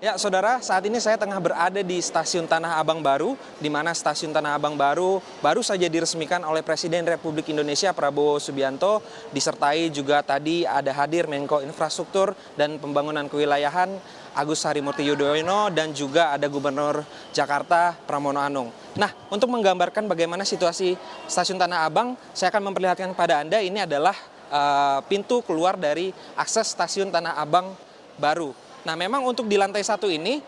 Ya, saudara, saat ini saya tengah berada di Stasiun Tanah Abang Baru, di mana Stasiun Tanah Abang baru saja diresmikan oleh Presiden Republik Indonesia Prabowo Subianto, disertai juga tadi ada hadir Menko Infrastruktur dan Pembangunan Kewilayahan Agus Harimurti Yudhoyono dan juga ada Gubernur Jakarta Pramono Anung. Nah, untuk menggambarkan bagaimana situasi Stasiun Tanah Abang, saya akan memperlihatkan kepada Anda ini adalah pintu keluar dari akses Stasiun Tanah Abang Baru. Nah, memang untuk di lantai 1 ini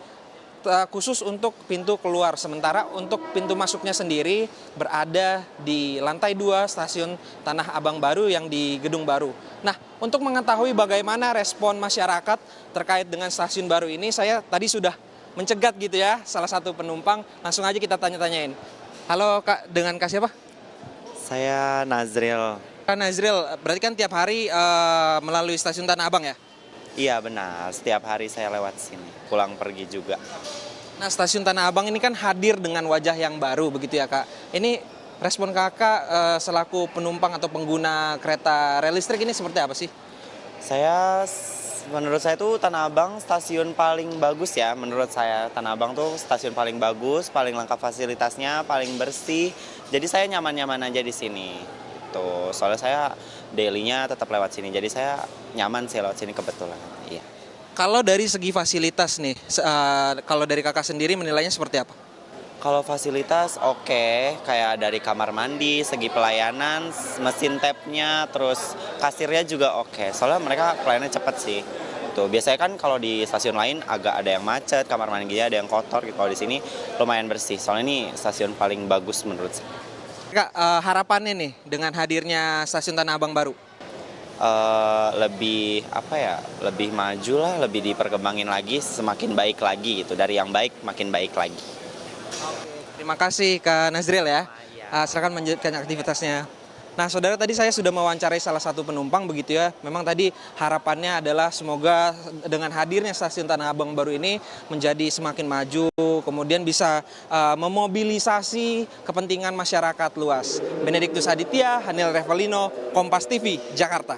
khusus untuk pintu keluar, sementara untuk pintu masuknya sendiri berada di lantai 2 Stasiun Tanah Abang Baru yang di Gedung Baru. Nah, untuk mengetahui bagaimana respon masyarakat terkait dengan stasiun baru ini, saya tadi sudah mencegat gitu ya salah satu penumpang, langsung aja kita tanya-tanyain. Halo Kak, dengan Kak siapa? Saya Nazril. Kak Nazril, berarti kan tiap hari melalui Stasiun Tanah Abang ya? Iya benar, setiap hari saya lewat sini, pulang pergi juga. Nah, Stasiun Tanah Abang ini kan hadir dengan wajah yang baru begitu ya Kak. Ini respon Kakak selaku penumpang atau pengguna kereta rel listrik ini seperti apa sih? Menurut saya tuh Tanah Abang stasiun paling bagus ya. Menurut saya Tanah Abang tuh stasiun paling bagus, paling lengkap fasilitasnya, paling bersih. Jadi saya nyaman-nyaman aja di sini. Tuh, soalnya saya daily-nya tetap lewat sini. Jadi saya nyaman sih lewat sini kebetulan. Iya. Kalau dari segi fasilitas nih, kalau dari Kakak sendiri menilainya seperti apa? Kalau fasilitas oke, kayak dari kamar mandi, segi pelayanan, mesin tap-nya, terus kasirnya juga oke. Soalnya mereka pelayanannya cepat sih. Tuh, biasanya kan kalau di stasiun lain agak ada yang macet, kamar mandinya ada yang kotor gitu. Kalau di sini lumayan bersih. Soalnya ini stasiun paling bagus menurut saya. Kak, harapannya nih dengan hadirnya Stasiun Tanah Abang Baru? Lebih maju lah, lebih diperkembangin lagi, semakin baik lagi gitu. Dari yang baik makin baik lagi. Terima kasih Kak Nazril ya. Silakan melanjutkan aktivitasnya. Nah, saudara, tadi saya sudah mewawancarai salah satu penumpang begitu ya. Memang tadi harapannya adalah semoga dengan hadirnya Stasiun Tanah Abang Baru ini menjadi semakin maju, kemudian bisa memobilisasi kepentingan masyarakat luas. Benediktus Aditya, Hanil Revalino, Kompas TV, Jakarta.